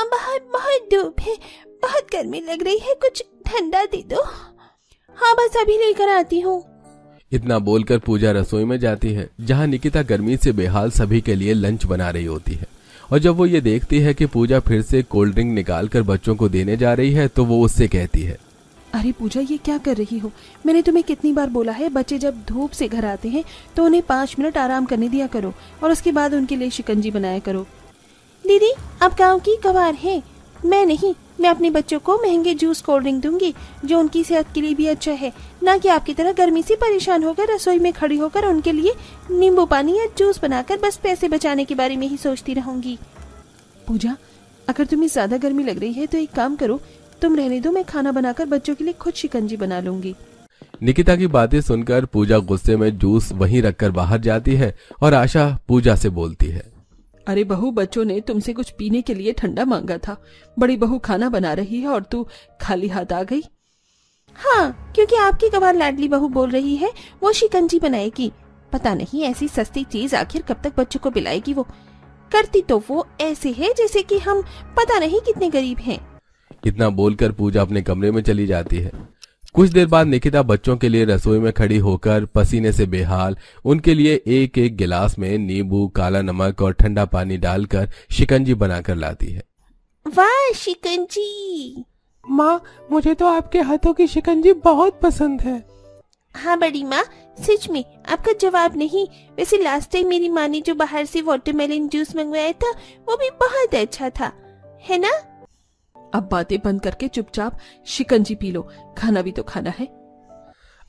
बाहर बहुत धूप है, बहुत गर्मी लग रही है, कुछ ठंडा दे दो। हाँ बस अभी लेकर आती हूँ। इतना बोलकर पूजा रसोई में जाती है, जहाँ निकिता गर्मी से बेहाल सभी के लिए लंच बना रही होती है। और जब वो ये देखती है कि पूजा फिर से कोल्ड ड्रिंक निकाल कर बच्चों को देने जा रही है, तो वो उससे कहती है, अरे पूजा, ये क्या कर रही हो? मैंने तुम्हें कितनी बार बोला है, बच्चे जब धूप से घर आते हैं तो उन्हें 5 मिनट आराम करने दिया करो और उसके बाद उनके लिए शिकंजी बनाया करो। दीदी आप गांव की गवार हैं, मैं नहीं। मैं अपने बच्चों को महंगे जूस कोल्ड ड्रिंक दूंगी जो उनकी सेहत के लिए भी अच्छा है, ना कि आपकी तरह गर्मी से परेशान होकर रसोई में खड़ी होकर उनके लिए नींबू पानी या जूस बनाकर बस पैसे बचाने के बारे में ही सोचती रहूंगी। पूजा, अगर तुम्हें ज्यादा गर्मी लग रही है तो एक काम करो, तुम रहने दो, मैं खाना बनाकर बच्चों के लिए खुद शिकंजी बना लूंगी। निकिता की बातें सुनकर पूजा गुस्से में जूस वहीं रखकर बाहर जाती है और आशा पूजा से बोलती है, अरे बहू, बच्चों ने तुमसे कुछ पीने के लिए ठंडा मांगा था, बड़ी बहू खाना बना रही है और तू खाली हाथ आ गई। हाँ, क्योंकि आपकी गवार लाडली बहू बोल रही है वो शिकंजी बनाएगी। पता नहीं ऐसी सस्ती चीज आखिर कब तक बच्चों को पिलाएगी। वो करती तो वो ऐसे है जैसे कि हम पता नहीं कितने गरीब हैं। इतना बोलकर पूजा अपने कमरे में चली जाती है। कुछ देर बाद निकिता बच्चों के लिए रसोई में खड़ी होकर पसीने से बेहाल उनके लिए एक एक गिलास में नींबू, काला नमक और ठंडा पानी डालकर शिकंजी बनाकर लाती है। वाह शिकंजी! माँ, मुझे तो आपके हाथों की शिकंजी बहुत पसंद है। हाँ बड़ी माँ, सच में आपका जवाब नहीं। वैसे लास्ट टाइम मेरी माँ ने जो बाहर से वाटरमेलन जूस मंगवाया था वो भी बहुत अच्छा था, है ना? अब बातें बंद करके चुपचाप शिकंजी पी लो, खाना भी तो खाना है।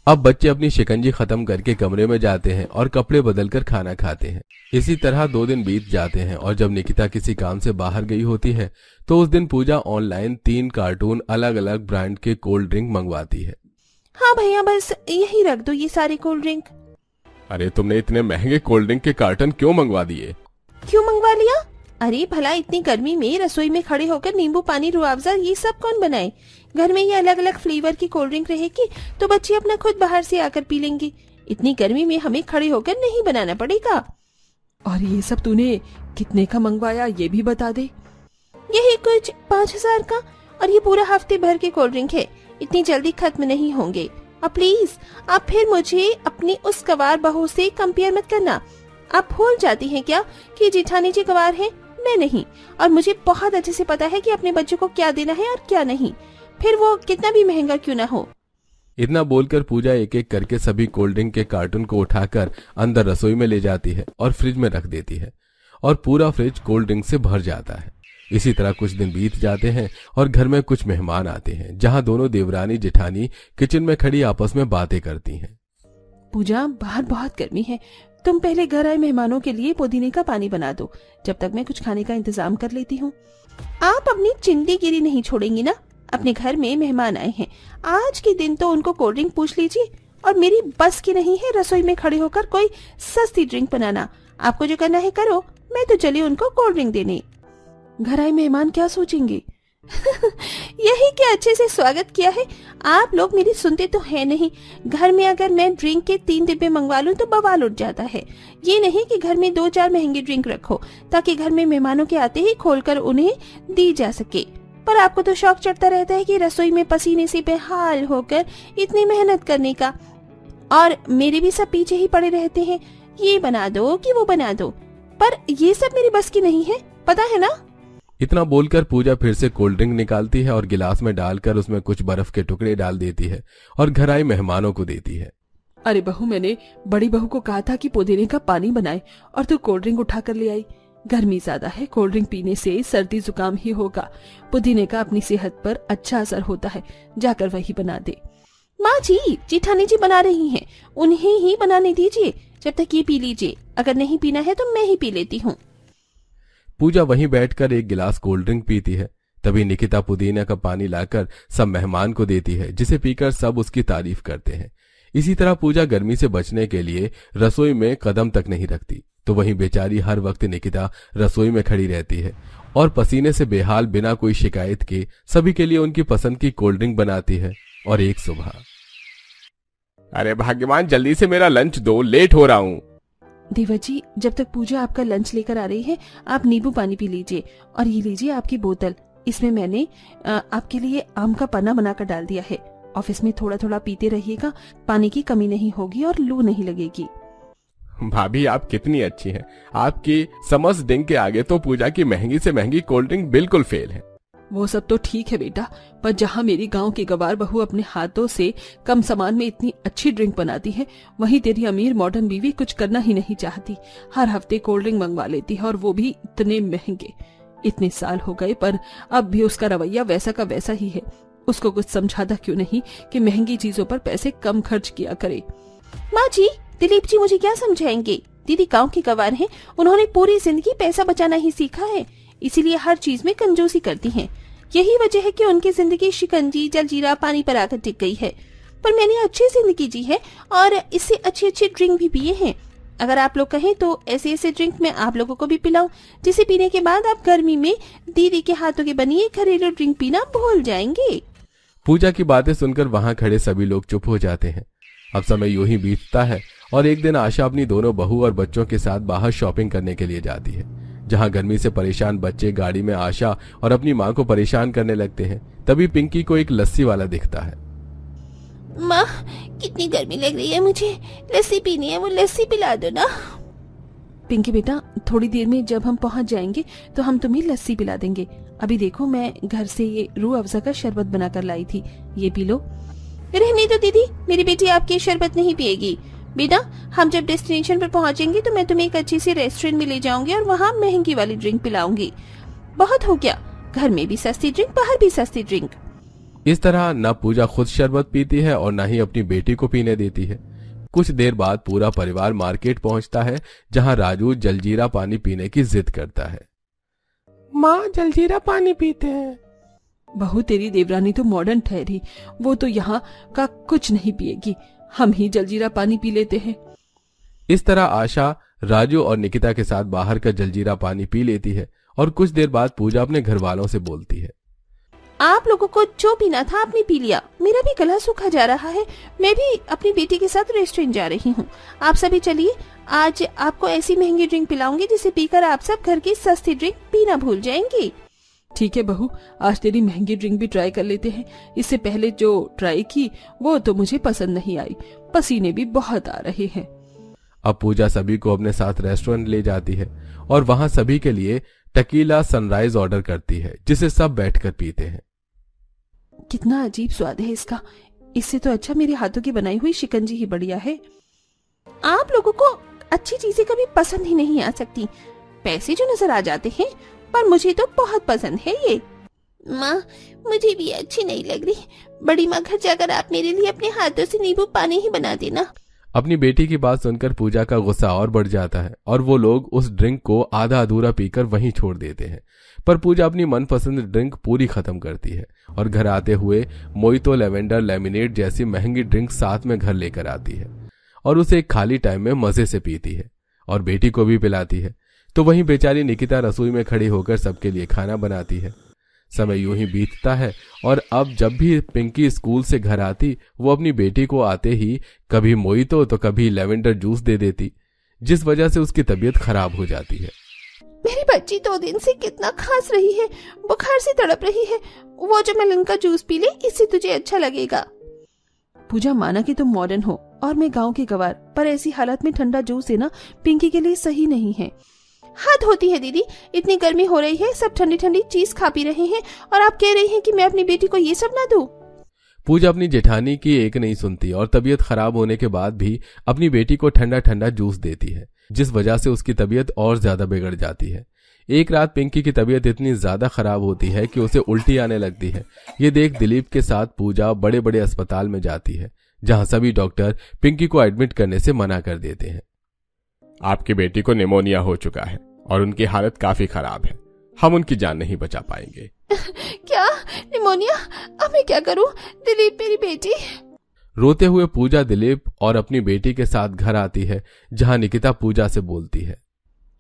अब बच्चे अपनी शिकंजी खत्म करके कमरे में जाते हैं और कपड़े बदलकर खाना खाते हैं। इसी तरह 2 दिन बीत जाते हैं और जब निकिता किसी काम से बाहर गई होती है तो उस दिन पूजा ऑनलाइन 3 कार्टून अलग अलग ब्रांड के कोल्ड ड्रिंक मंगवाती है। हाँ भैया, बस यही रख दो ये सारे कोल्ड ड्रिंक। अरे तुमने इतने महंगे कोल्ड ड्रिंक के कार्टन क्यों मंगवा दिए? क्यों मंगवा लिया? अरे भला इतनी गर्मी में रसोई में खड़े होकर नींबू पानी, रुआवजा ये सब कौन बनाए? घर में ये अलग अलग फ्लेवर की कोल्ड ड्रिंक रहेगी तो बच्चे अपना खुद बाहर से आकर पी लेंगे। इतनी गर्मी में हमें खड़े होकर नहीं बनाना पड़ेगा। और ये सब तूने कितने का मंगवाया ये भी बता दे। यही कुछ 5000 का, और ये पूरा हफ्ते भर के कोल्ड ड्रिंक है, इतनी जल्दी खत्म नहीं होंगे। अब प्लीज आप फिर मुझे अपनी उस गवार बहू से कंपेयर मत करना। आप भूल जाती हैं क्या कि जेठानी जी गवार है, मैं नहीं। और मुझे बहुत अच्छे से पता है कि अपने बच्चों को क्या देना है और क्या नहीं, फिर वो कितना भी महंगा क्यों ना हो। इतना बोलकर पूजा एक एक करके सभी कोल्ड ड्रिंक के कार्टून को उठाकर अंदर रसोई में ले जाती है और फ्रिज में रख देती है और पूरा फ्रिज कोल्ड ड्रिंक से भर जाता है। इसी तरह कुछ दिन बीत जाते हैं और घर में कुछ मेहमान आते हैं, जहां दोनों देवरानी जेठानी किचन में खड़ी आपस में बातें करती हैं। पूजा, बाहर बहुत गर्मी है, तुम पहले घर आए मेहमानों के लिए पुदीने का पानी बना दो, जब तक मैं कुछ खाने का इंतजाम कर लेती हूँ। आप अपनी चिंदीगिरी नहीं छोड़ेंगी ना? अपने घर में मेहमान आए हैं, आज के दिन तो उनको कोल्ड ड्रिंक पूछ लीजिए। और मेरी बस की नहीं है रसोई में खड़े होकर कोई सस्ती ड्रिंक बनाना। आपको जो करना है करो, मैं तो चली उनको कोल्ड ड्रिंक देने। घर आए मेहमान क्या सोचेंगे? यही क्या अच्छे से स्वागत किया है। आप लोग मेरी सुनते तो है नहीं। घर में अगर मैं ड्रिंक के 3 डिब्बे मंगवा लूं तो बवाल उठ जाता है। ये नहीं कि घर में 2-4 महंगे ड्रिंक रखो ताकि घर में मेहमानों के आते ही खोलकर उन्हें दी जा सके। पर आपको तो शौक चढ़ता रहता है कि रसोई में पसीने से बेहाल होकर इतनी मेहनत करने का, और मेरे भी सब पीछे ही पड़े रहते हैं, ये बना दो कि वो बना दो। पर ये सब मेरी बस की नहीं है, पता है ना? इतना बोलकर पूजा फिर से कोल्ड ड्रिंक निकालती है और गिलास में डालकर उसमें कुछ बर्फ के टुकड़े डाल देती है और घर आए मेहमानों को देती है। अरे बहू, मैंने बड़ी बहू को कहा था कि पुदीने का पानी बनाए और तू कोल्ड ड्रिंक उठा कर ले आई। गर्मी ज्यादा है, कोल्ड ड्रिंक पीने से सर्दी जुकाम ही होगा। पुदीने का अपनी सेहत पर अच्छा असर होता है, जाकर वही बना दे। माँ जी, जेठानी जी बना रही हैं, उन्हें ही बनाने दीजिए, जब तक ये पी लीजिए। अगर नहीं पीना है तो मैं ही पी लेती हूँ। पूजा वहीं बैठकर एक गिलास कोल्ड ड्रिंक पीती है। तभी निकिता पुदीना का पानी लाकर सब मेहमान को देती है, जिसे पीकर सब उसकी तारीफ करते हैं। इसी तरह पूजा गर्मी से बचने के लिए रसोई में कदम तक नहीं रखती, तो वहीं बेचारी हर वक्त निकिता रसोई में खड़ी रहती है और पसीने से बेहाल बिना कोई शिकायत के सभी के लिए उनकी पसंद की कोल्ड ड्रिंक बनाती है। और एक सुबह, अरे भाग्यवान, जल्दी से मेरा लंच दो, लेट हो रहा हूँ। देवर जी, जब तक पूजा आपका लंच लेकर आ रही है, आप नींबू पानी पी लीजिए और ये लीजिए आपकी बोतल, इसमें मैंने आपके लिए आम का पन्ना बनाकर डाल दिया है। ऑफिस में थोड़ा थोड़ा पीते रहिएगा, पानी की कमी नहीं होगी और लू नहीं लगेगी। भाभी आप कितनी अच्छी हैं। आपकी समझ ड्रिंक के आगे तो पूजा की महंगी से महंगी कोल्ड ड्रिंक बिल्कुल फेल है। वो सब तो ठीक है बेटा, पर जहाँ मेरी गांव की गवार बहू अपने हाथों से कम सामान में इतनी अच्छी ड्रिंक बनाती है, वहीं तेरी अमीर मॉडर्न बीवी कुछ करना ही नहीं चाहती। हर हफ्ते कोल्ड ड्रिंक मंगवा लेती है और वो भी इतने महंगे। इतने साल हो गए पर अब भी उसका रवैया वैसा का वैसा ही है। उसको कुछ समझाता क्यों नहीं कि महंगी चीजों पर पैसे कम खर्च किया करे। माँ जी, दिलीप जी मुझे क्या समझाएंगे? दीदी गांव की गवार हैं, उन्होंने पूरी जिंदगी पैसा बचाना ही सीखा है, इसीलिए हर चीज में कंजूसी करती हैं। यही वजह है कि उनकी जिंदगी शिकंजी जलजीरा पानी पर आकर टिक गई है। पर मैंने अच्छी जिंदगी जी है और इससे अच्छी अच्छी ड्रिंक भी पिए हैं। अगर आप लोग कहें तो ऐसे ऐसे ड्रिंक मैं आप लोगों को भी पिलाऊं, जिसे पीने के बाद आप गर्मी में दीदी के हाथों की बनी एक घरेलू ड्रिंक पीना भूल जाएंगे। पूजा की बातें सुनकर वहां खड़े सभी लोग चुप हो जाते हैं। अब समय यूं ही बीतता है और एक दिन आशा अपनी दोनों बहू और बच्चों के साथ बाहर शॉपिंग करने के लिए जाती है। जहां गर्मी से परेशान बच्चे गाड़ी में आशा और अपनी मां को परेशान करने लगते हैं, तभी पिंकी को एक लस्सी वाला दिखता है। माँ, कितनी गर्मी लग रही है, मुझे लस्सी पीनी है, वो लस्सी पिला दो ना। पिंकी बेटा, थोड़ी देर में जब हम पहुंच जाएंगे तो हम तुम्हें लस्सी पिला देंगे। अभी देखो मैं घर से ये रूह अफ़ज़ा का शरबत बनाकर लाई थी, ये पी लो। रहने दो दीदी, मेरी बेटी आपकी शरबत नहीं पिएगी। बेटा, हम जब डेस्टिनेशन पर पहुंचेंगे तो मैं तुम्हें एक अच्छी सी रेस्टोरेंट में ले जाऊंगी और वहाँ महंगी वाली ड्रिंक पिलाऊंगी। बहुत हो गया, घर में भी सस्ती ड्रिंक, बाहर भी सस्ती ड्रिंक। इस तरह न पूजा खुद शरबत पीती है और न ही अपनी बेटी को पीने देती है। कुछ देर बाद पूरा परिवार मार्केट पहुंचता है, जहां राजू जलजीरा पानी पीने की जिद करता है। माँ, जलजीरा पानी पीते हैं। बहू तेरी देवरानी तो मॉडर्न ठहरी, वो तो यहाँ का कुछ नहीं पिएगी, हम ही जलजीरा पानी पी लेते हैं। इस तरह आशा राजू और निकिता के साथ बाहर का जलजीरा पानी पी लेती है और कुछ देर बाद पूजा अपने घर वालों से बोलती है, आप लोगों को जो पीना था आपने पी लिया, मेरा भी गला सूखा जा रहा है। मैं भी अपनी बेटी के साथ रेस्टोरेंट जा रही हूँ। आप सभी चलिए, आज आपको ऐसी महंगी ड्रिंक पिलाऊंगी जिसे पीकर आप सब घर की सस्ती ड्रिंक पीना भूल जाएंगे। ठीक है बहू, आज तेरी महंगी ड्रिंक भी ट्राई कर लेते हैं। इससे पहले जो ट्राई की वो तो मुझे पसंद नहीं आई, पसीने भी बहुत आ रहे हैं। अब पूजा सभी को अपने साथ रेस्टोरेंट ले जाती है और वहां सभी के लिए टकीला सनराइज ऑर्डर करती है, जिसे सब बैठकर पीते हैं। कितना अजीब स्वाद है इसका, इससे तो अच्छा मेरे हाथों की बनाई हुई शिकंजी ही बढ़िया है। आप लोगों को अच्छी चीजें कभी पसंद ही नहीं आ सकती, पैसे जो नजर आ जाते हैं, पर मुझे तो बहुत पसंद है ये। माँ, मुझे भी अच्छी नहीं लग रही। बड़ी माँ, घर जाकर आप मेरे लिए अपने हाथों से नींबू पानी ही बना देना। अपनी बेटी की बात सुनकर पूजा का गुस्सा और बढ़ जाता है और वो लोग उस ड्रिंक को आधा अधूरा पीकर वहीं छोड़ देते हैं। पर पूजा अपनी मनपसंद ड्रिंक पूरी खत्म करती है और घर आते हुए मोइतो लेवेंडर लेमिनेट जैसी महंगी ड्रिंक साथ में घर लेकर आती है और उसे खाली टाइम में मजे से पीती है और बेटी को भी पिलाती है। तो वहीं बेचारी निकिता रसोई में खड़ी होकर सबके लिए खाना बनाती है। समय यूं ही बीतता है और अब जब भी पिंकी स्कूल से घर आती, वो अपनी बेटी को आते ही कभी मोइतो तो कभी लेवेंडर जूस दे देती, जिस वजह से उसकी तबीयत खराब हो जाती है। मेरी बच्ची 2 दिन से कितना खांस रही है, बुखार से तड़प रही है। वो जो मेलन का जूस पी ले, इससे तुझे अच्छा लगेगा। पूजा, माना कि तुम मॉडर्न हो और मैं गांव की गवार, पर ऐसी हालत में ठंडा जूस देना पिंकी के लिए सही नहीं है। हद होती है दीदी, इतनी गर्मी हो रही है, सब ठंडी ठंडी चीज खा पी रहे हैं और आप कह रही हैं कि मैं अपनी बेटी को ये सब ना दूं। पूजा अपनी जेठानी की एक नहीं सुनती और तबीयत खराब होने के बाद भी अपनी बेटी को ठंडा ठंडा जूस देती है, जिस वजह से उसकी तबीयत और ज्यादा बिगड़ जाती है। एक रात पिंकी की तबीयत इतनी ज्यादा खराब होती है कि उसे उल्टी आने लगती है। ये देख दिलीप के साथ पूजा बड़े बड़े अस्पताल में जाती है, जहां सभी डॉक्टर पिंकी को एडमिट करने से मना कर देते हैं। आपकी बेटी को निमोनिया हो चुका है और उनकी हालत काफी खराब है, हम उनकी जान नहीं बचा पाएंगे। क्या निमोनिया? अब मैं क्या करूं? दिलीप, मेरी बेटी। रोते हुए पूजा दिलीप और अपनी बेटी के साथ घर आती है, जहां निकिता पूजा से बोलती है,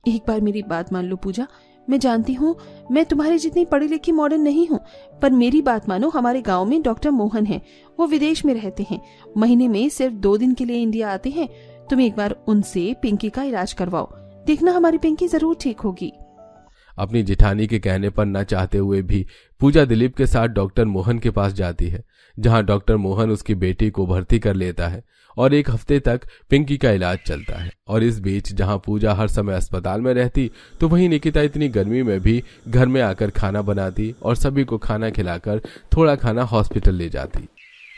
एक बार मेरी बात मान लो पूजा, मैं जानती हूँ मैं तुम्हारी जितनी पढ़ी लिखी मॉडर्न नहीं हूँ, पर मेरी बात मानो। हमारे गांव में डॉक्टर मोहन हैं, वो विदेश में रहते हैं, महीने में सिर्फ 2 दिन के लिए इंडिया आते हैं। तुम एक बार उनसे पिंकी का इलाज करवाओ, देखना हमारी पिंकी जरूर ठीक होगी। अपनी जिठानी के कहने पर न चाहते हुए भी पूजा दिलीप के साथ डॉक्टर मोहन के पास जाती है, जहां डॉक्टर मोहन उसकी बेटी को भर्ती कर लेता है और 1 हफ्ते तक पिंकी का इलाज चलता है। और इस बीच जहां पूजा हर समय अस्पताल में रहती, तो वहीं निकिता इतनी गर्मी में भी घर में आकर खाना बनाती और सभी को खाना खिलाकर थोड़ा खाना हॉस्पिटल ले जाती।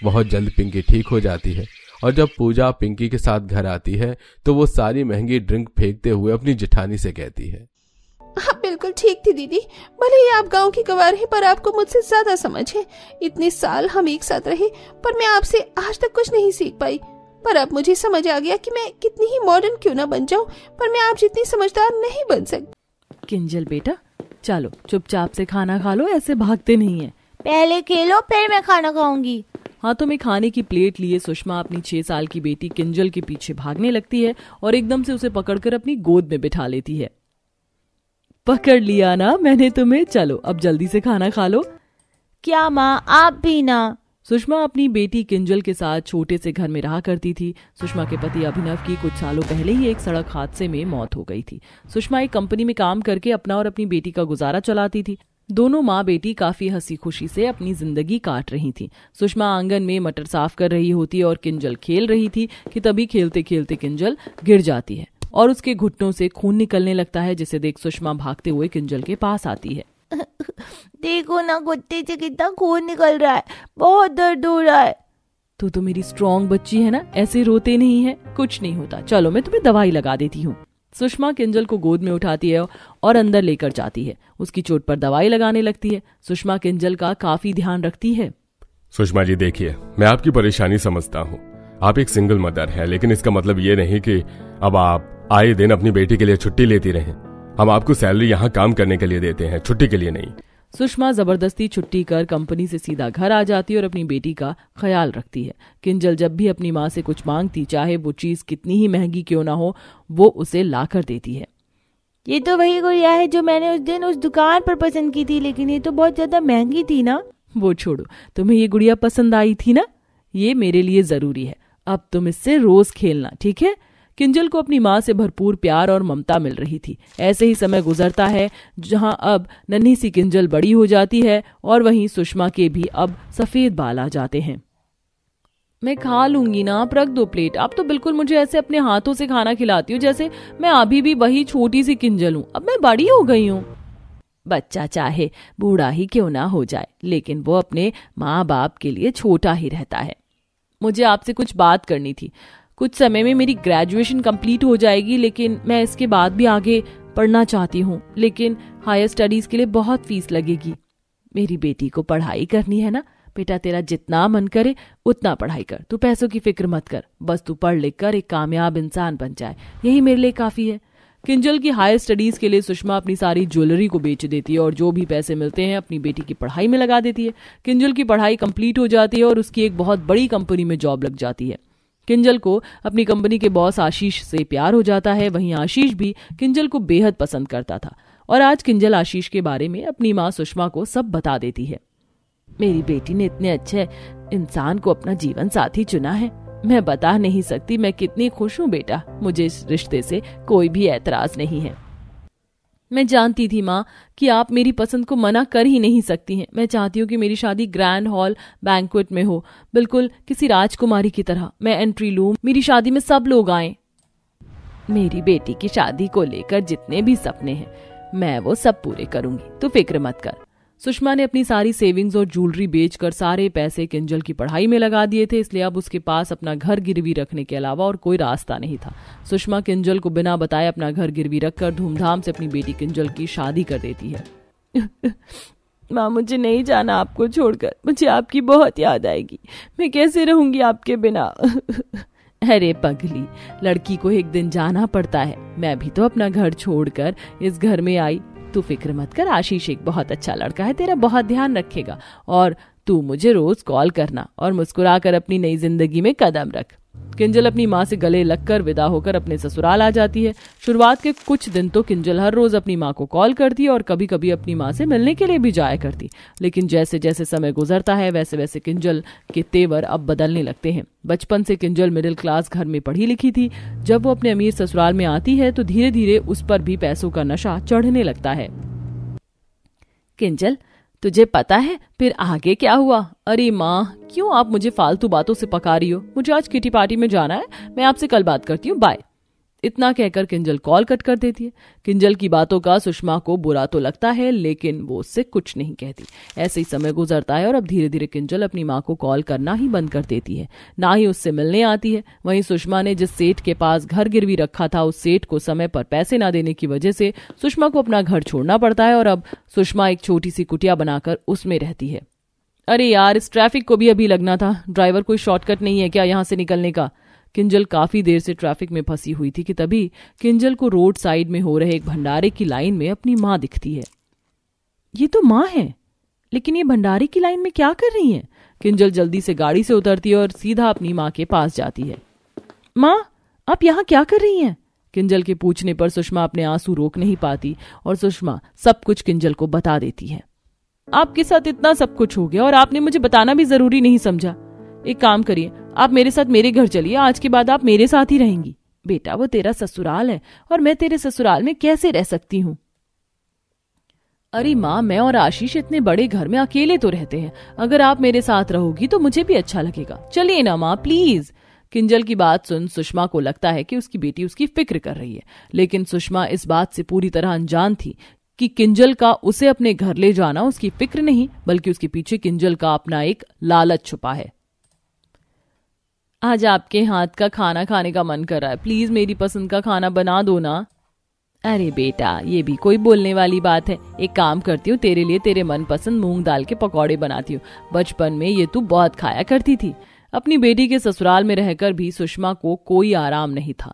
बहुत जल्द पिंकी ठीक हो जाती है और जब पूजा पिंकी के साथ घर आती है तो वो सारी महंगी ड्रिंक फेंकते हुए अपनी जेठानी से कहती है, आप बिल्कुल ठीक थी दीदी। भले ही आप गांव की गंवार हैं, पर आपको मुझसे ज्यादा समझ है। इतने साल हम एक साथ रहे, पर मैं आपसे आज तक कुछ नहीं सीख पाई। पर अब मुझे समझ आ गया कि मैं कितनी ही मॉडर्न क्यों ना बन जाऊं, पर मैं आप जितनी समझदार नहीं बन सकती। किंजल बेटा, चलो चुपचाप से खाना खा लो, ऐसे भागते नहीं है। पहले खेलो फिर मैं खाना खाऊंगी। हाथों में खाने की प्लेट लिए सुषमा अपनी 6 साल की बेटी किंजल के पीछे भागने लगती है और एकदम से उसे पकड़कर अपनी गोद में बिठा लेती है। पकड़ लिया ना मैंने तुम्हें, चलो अब जल्दी से खाना खा लो। क्या माँ, आप भी ना। सुषमा अपनी बेटी किंजल के साथ छोटे से घर में रहा करती थी। सुषमा के पति अभिनव की कुछ सालों पहले ही एक सड़क हादसे में मौत हो गई थी। सुषमा एक कंपनी में काम करके अपना और अपनी बेटी का गुजारा चलाती थी। दोनों माँ बेटी काफी हंसी खुशी से अपनी जिंदगी काट रही थी। सुषमा आंगन में मटर साफ कर रही होती और किंजल खेल रही थी कि तभी खेलते खेलते किंजल गिर जाती है और उसके घुटनों से खून निकलने लगता है, जिसे देख सुषमा भागते हुए किंजल के पास आती है। देखो ना घुटने से कितना खून निकल रहा है, बहुत दर्द हो रहा है। तू तो मेरी स्ट्रॉन्ग बच्ची है ना, ऐसे रोते नहीं है, कुछ नहीं होता, चलो मैं तुम्हें दवाई लगा देती हूँ। सुषमा किंजल को गोद में उठाती है और अंदर लेकर जाती है। उसकी चोट पर दवाई लगाने लगती है। सुषमा किंजल का काफी ध्यान रखती है। सुषमा जी देखिए, मैं आपकी परेशानी समझता हूँ। आप एक सिंगल मदर है, लेकिन इसका मतलब ये नहीं कि अब आप आए दिन अपनी बेटी के लिए छुट्टी लेती रहें। हम आपको सैलरी यहाँ काम करने के लिए देते हैं, छुट्टी के लिए नहीं। सुषमा जबरदस्ती छुट्टी कर कंपनी से सीधा घर आ जाती है और अपनी बेटी का ख्याल रखती है। किंजल जब भी अपनी माँ से कुछ मांगती, चाहे वो चीज कितनी ही महंगी क्यों ना हो, वो उसे ला कर देती है। ये तो वही गुड़िया है जो मैंने उस दिन उस दुकान पर पसंद की थी, लेकिन ये तो बहुत ज्यादा महंगी थी ना। वो छोड़ो, तुम्हें ये गुड़िया पसंद आई थी ना, ये मेरे लिए जरूरी है। अब तुम इससे रोज खेलना, ठीक है। किंजल को अपनी माँ से भरपूर प्यार और ममता मिल रही थी। ऐसे ही समय गुजरता है, जहां अब नन्ही सी किंजल बड़ी हो जाती है और वहीं सुषमा के भी अब सफेद बाल आ जाते हैं। मैं खा लूंगी ना, आप रख दो प्लेट। आप तो बिल्कुल मुझे ऐसे अपने हाथों से खाना खिलाती हो जैसे मैं अभी भी वही छोटी सी किंजल हूँ। अब मैं बड़ी हो गई हूँ। बच्चा चाहे बूढ़ा ही क्यों ना हो जाए, लेकिन वो अपने माँ बाप के लिए छोटा ही रहता है। मुझे आपसे कुछ बात करनी थी। कुछ समय में मेरी ग्रेजुएशन कंप्लीट हो जाएगी, लेकिन मैं इसके बाद भी आगे पढ़ना चाहती हूँ, लेकिन हायर स्टडीज के लिए बहुत फीस लगेगी। मेरी बेटी को पढ़ाई करनी है ना बेटा, तेरा जितना मन करे उतना पढ़ाई कर, तू पैसों की फिक्र मत कर, बस तू पढ़ लिख कर एक कामयाब इंसान बन जाए, यही मेरे लिए काफी है। किंजल की हायर स्टडीज के लिए सुषमा अपनी सारी ज्वेलरी को बेच देती है और जो भी पैसे मिलते हैं अपनी बेटी की पढ़ाई में लगा देती है। किंजल की पढ़ाई कंप्लीट हो जाती है और उसकी एक बहुत बड़ी कंपनी में जॉब लग जाती है। किंजल को अपनी कंपनी के बॉस आशीष से प्यार हो जाता है। वहीं आशीष भी किंजल को बेहद पसंद करता था और आज किंजल आशीष के बारे में अपनी माँ सुषमा को सब बता देती है। मेरी बेटी ने इतने अच्छे इंसान को अपना जीवन साथी चुना है, मैं बता नहीं सकती मैं कितनी खुश हूँ बेटा। मुझे इस रिश्ते से कोई भी ऐतराज नहीं है। मैं जानती थी माँ कि आप मेरी पसंद को मना कर ही नहीं सकती हैं। मैं चाहती हूँ कि मेरी शादी ग्रैंड हॉल बैंक्वेट में हो, बिल्कुल किसी राजकुमारी की तरह। मैं एंट्री लूं, मेरी शादी में सब लोग आएं। मेरी बेटी की शादी को लेकर जितने भी सपने हैं मैं वो सब पूरे करूंगी, तू फिक्र मत कर। सुषमा ने अपनी सारी सेविंग्स और ज्वेलरी बेचकर सारे पैसे किंजल की पढ़ाई में लगा दिए थे, इसलिए अब उसके पास अपना घर गिरवी रखने के अलावा और कोई रास्ता नहीं था। सुषमा किंजल को बिना बताए अपना घर गिरवी रखकर धूमधाम से अपनी बेटी किंजल की शादी कर देती है। माँ मुझे नहीं जाना आपको छोड़कर, मुझे आपकी बहुत याद आएगी, मैं कैसे रहूंगी आपके बिना। अरे पगली, लड़की को एक दिन जाना पड़ता है, मैं भी तो अपना घर छोड़कर इस घर में आई। तू फिक्र मत कर, आशीष एक बहुत अच्छा लड़का है, तेरा बहुत ध्यान रखेगा और तू मुझे रोज कॉल करना और मुस्कुराकर अपनी नई जिंदगी में कदम रख। किंजल अपनी माँ से गले लगकर विदा होकर अपने ससुराल आ जाती है। शुरुआत के कुछ दिन तो किंजल हर रोज अपनी माँ को कॉल करती और कभी कभी अपनी माँ से मिलने के लिए भी जाया करती, लेकिन जैसे जैसे समय गुजरता है वैसे वैसे किंजल के तेवर अब बदलने लगते हैं। बचपन से किंजल मिडिल क्लास घर में पढ़ी लिखी थी। जब वो अपने अमीर ससुराल में आती है तो धीरे धीरे उस पर भी पैसों का नशा चढ़ने लगता है। किंजल, तुझे पता है फिर आगे क्या हुआ? अरे माँ, क्यों आप मुझे फालतू बातों से पका रही हो? मुझे आज किटी पार्टी में जाना है, मैं आपसे कल बात करती हूँ, बाय। इतना कहकर किंजल कॉल कट कर देती है। किंजल की बातों का सुषमा को बुरा तो लगता है, लेकिन वो उससे कुछ नहीं कहती। ऐसे ही समय गुजरता है और अब धीरे धीरे किंजल अपनी माँ को कॉल करना ही बंद कर देती है, ना ही उससे मिलने आती है। वहीं सुषमा ने जिस सेठ के पास घर गिरवी रखा था, उस सेठ को समय पर पैसे ना देने की वजह से सुषमा को अपना घर छोड़ना पड़ता है और अब सुषमा एक छोटी सी कुटिया बनाकर उसमें रहती है। अरे यार, इस ट्रैफिक को भी अभी लगना था। ड्राइवर कोई शॉर्टकट नहीं है क्या यहाँ से निकलने का? किंजल काफी देर से ट्रैफिक में फंसी हुई थी कि तभी किंजल को रोड साइड में हो रहे एक भंडारे की लाइन में अपनी माँ दिखती है। ये तो माँ है, लेकिन ये भंडारे की लाइन में क्या कर रही है? किंजल जल्दी से गाड़ी से उतरती है और सीधा अपनी माँ के पास जाती है। माँ, आप यहाँ क्या कर रही हैं? किंजल के पूछने पर सुषमा अपने आंसू रोक नहीं पाती और सुषमा सब कुछ किंजल को बता देती है। आपके साथ इतना सब कुछ हो गया और आपने मुझे बताना भी जरूरी नहीं समझा। एक काम करिए, आप मेरे साथ मेरे घर चलिए, आज के बाद आप मेरे साथ ही रहेंगी। बेटा, वो तेरा ससुराल है और मैं तेरे ससुराल में कैसे रह सकती हूँ? अरे माँ, मैं और आशीष इतने बड़े घर में अकेले तो रहते हैं, अगर आप मेरे साथ रहोगी तो मुझे भी अच्छा लगेगा। चलिए ना माँ, प्लीज। किंजल की बात सुन सुषमा को लगता है कि उसकी बेटी उसकी फिक्र कर रही है, लेकिन सुषमा इस बात से पूरी तरह अनजान थी कि किंजल का उसे अपने घर ले जाना उसकी फिक्र नहीं, बल्कि उसके पीछे किंजल का अपना एक लालच छुपा है। आज आपके हाथ का खाना खाने का मन कर रहा है, प्लीज मेरी पसंद का खाना बना दो ना। अरे बेटा, ये भी कोई बोलने वाली बात है। एक काम करती हूँ, तेरे लिए तेरे मनपसंद मूंग दाल के पकौड़े बनाती हूँ। बचपन में ये तू बहुत खाया करती थी। अपनी बेटी के ससुराल में रहकर भी सुषमा को कोई आराम नहीं था।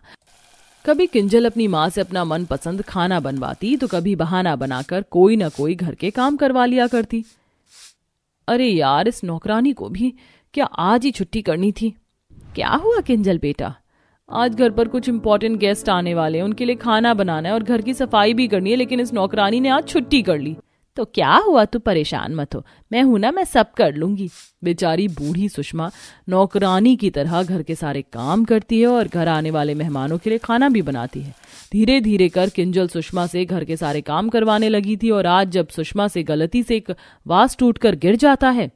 कभी किंजल अपनी माँ से अपना मनपसंद खाना बनवाती तो कभी बहाना बनाकर कोई न कोई घर के काम करवा लिया करती। अरे यार, इस नौकरानी को भी क्या आज ही छुट्टी करनी थी? क्या हुआ किंजल बेटा? आज घर पर कुछ इंपॉर्टेंट गेस्ट आने वाले हैं, उनके लिए खाना बनाना है और घर की सफाई भी करनी है, लेकिन इस नौकरानी ने आज छुट्टी कर ली। तो क्या हुआ, तू परेशान मत हो, मैं हूं ना, मैं सब कर लूंगी। बेचारी बूढ़ी सुषमा नौकरानी की तरह घर के सारे काम करती है और घर आने वाले मेहमानों के लिए खाना भी बनाती है। धीरे धीरे कर किंजल सुषमा से घर के सारे काम करवाने लगी थी और आज जब सुषमा से गलती से एक वास टूटकर गिर जाता है।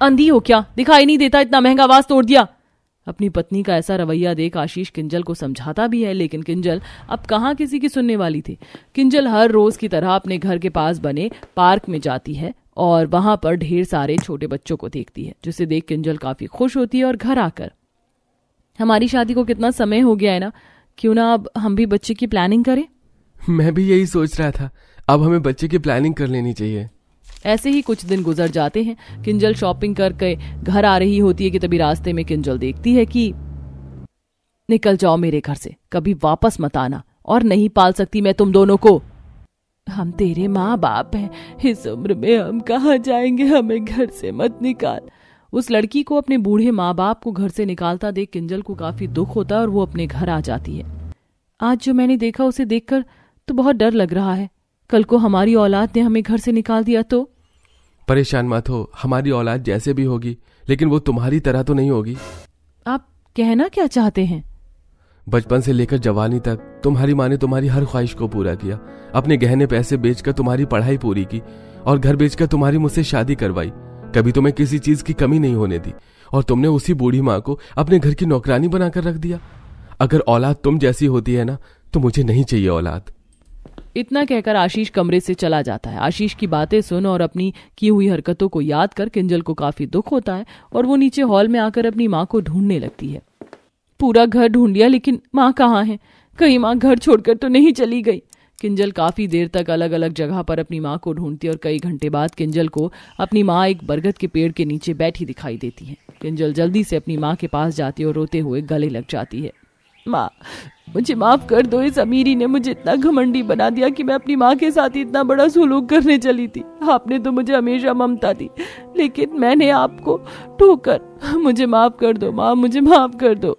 अंधी हो क्या, दिखाई नहीं देता, इतना महंगा वास तोड़ दिया। अपनी पत्नी का ऐसा रवैया देख आशीष किंजल को समझाता भी है, लेकिन किंजल अब कहाँ किसी की सुनने वाली थी। किंजल हर रोज की तरह अपने घर के पास बने पार्क में जाती है और वहां पर ढेर सारे छोटे बच्चों को देखती है, जिसे देख किंजल काफी खुश होती है और घर आकर, हमारी शादी को कितना समय हो गया है ना, क्यों ना अब हम भी बच्चे की प्लानिंग करें? मैं भी यही सोच रहा था, अब हमें बच्चे की प्लानिंग कर लेनी चाहिए। ऐसे ही कुछ दिन गुजर जाते हैं। किंजल शॉपिंग करके घर आ रही होती है कि तभी रास्ते में किंजल देखती है कि निकल जाओ मेरे घर से, कभी वापस मत आना, और नहीं पाल सकती मैं तुम दोनों को। हम तेरे माँ बाप हैं, इस उम्र में हम कहाँ जाएंगे, हमें घर से मत निकाल। उस लड़की को अपने बूढ़े माँ बाप को घर से निकालता देख किंजल को काफी दुख होता है और वो अपने घर आ जाती है। आज जो मैंने देखा उसे देखकर तो बहुत डर लग रहा है, कल को हमारी औलाद ने हमें घर से निकाल दिया तो? परेशान मत हो, हमारी औलाद जैसे भी होगी, लेकिन वो तुम्हारी तरह तो नहीं होगी। आप कहना क्या चाहते हैं? बचपन से लेकर जवानी तक तुम्हारी माँ ने तुम्हारी हर ख्वाहिश को पूरा किया, अपने गहने पैसे बेचकर तुम्हारी पढ़ाई पूरी की और घर बेचकर तुम्हारी मुझसे शादी करवाई। कभी तुम्हें किसी चीज की कमी नहीं होने दी और तुमने उसी बूढ़ी माँ को अपने घर की नौकरानी बनाकर रख दिया। अगर औलाद तुम जैसी होती है ना, तो मुझे नहीं चाहिए औलाद। इतना कहकर आशीष कमरे से चला जाता है। आशीष की बातें सुन और अपनी की हुई हरकतों को याद कर किंजल को काफी दुख होता है और वो नीचे हॉल में आकर अपनी माँ को ढूंढने लगती है। पूरा घर ढूंढ लिया, लेकिन माँ कहाँ है? कहीं माँ घर छोड़कर तो नहीं चली गई? किंजल काफी देर तक अलग अलग जगह पर अपनी माँ को ढूंढती है और कई घंटे बाद किंजल को अपनी माँ एक बरगद के पेड़ के नीचे बैठी दिखाई देती है। किंजल जल्दी से अपनी माँ के पास जाती है और रोते हुए गले लग जाती है। माँ, मुझे माफ कर दो, इस अमीरी ने मुझे इतना घमंडी बना दिया कि मैं अपनी माँ के साथ इतना बड़ा सुलूक करने चली थी। आपने तो मुझे हमेशा ममता दी, लेकिन मैंने आपको ठोकर। मुझे माफ कर दो माँ, मुझे माफ कर दो।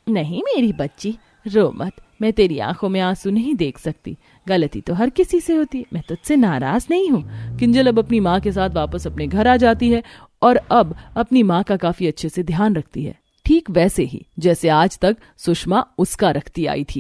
नहीं मेरी बच्ची, रो मत, मैं तेरी आंखों में आंसू नहीं देख सकती। गलती तो हर किसी से होती है, मैं तुझसे नाराज नहीं हूँ। किंजल अब अपनी माँ के साथ वापस अपने घर आ जाती है और अब अपनी माँ का काफी अच्छे से ध्यान रखती है, ठीक वैसे ही जैसे आज तक सुषमा उसका रखती आई थी।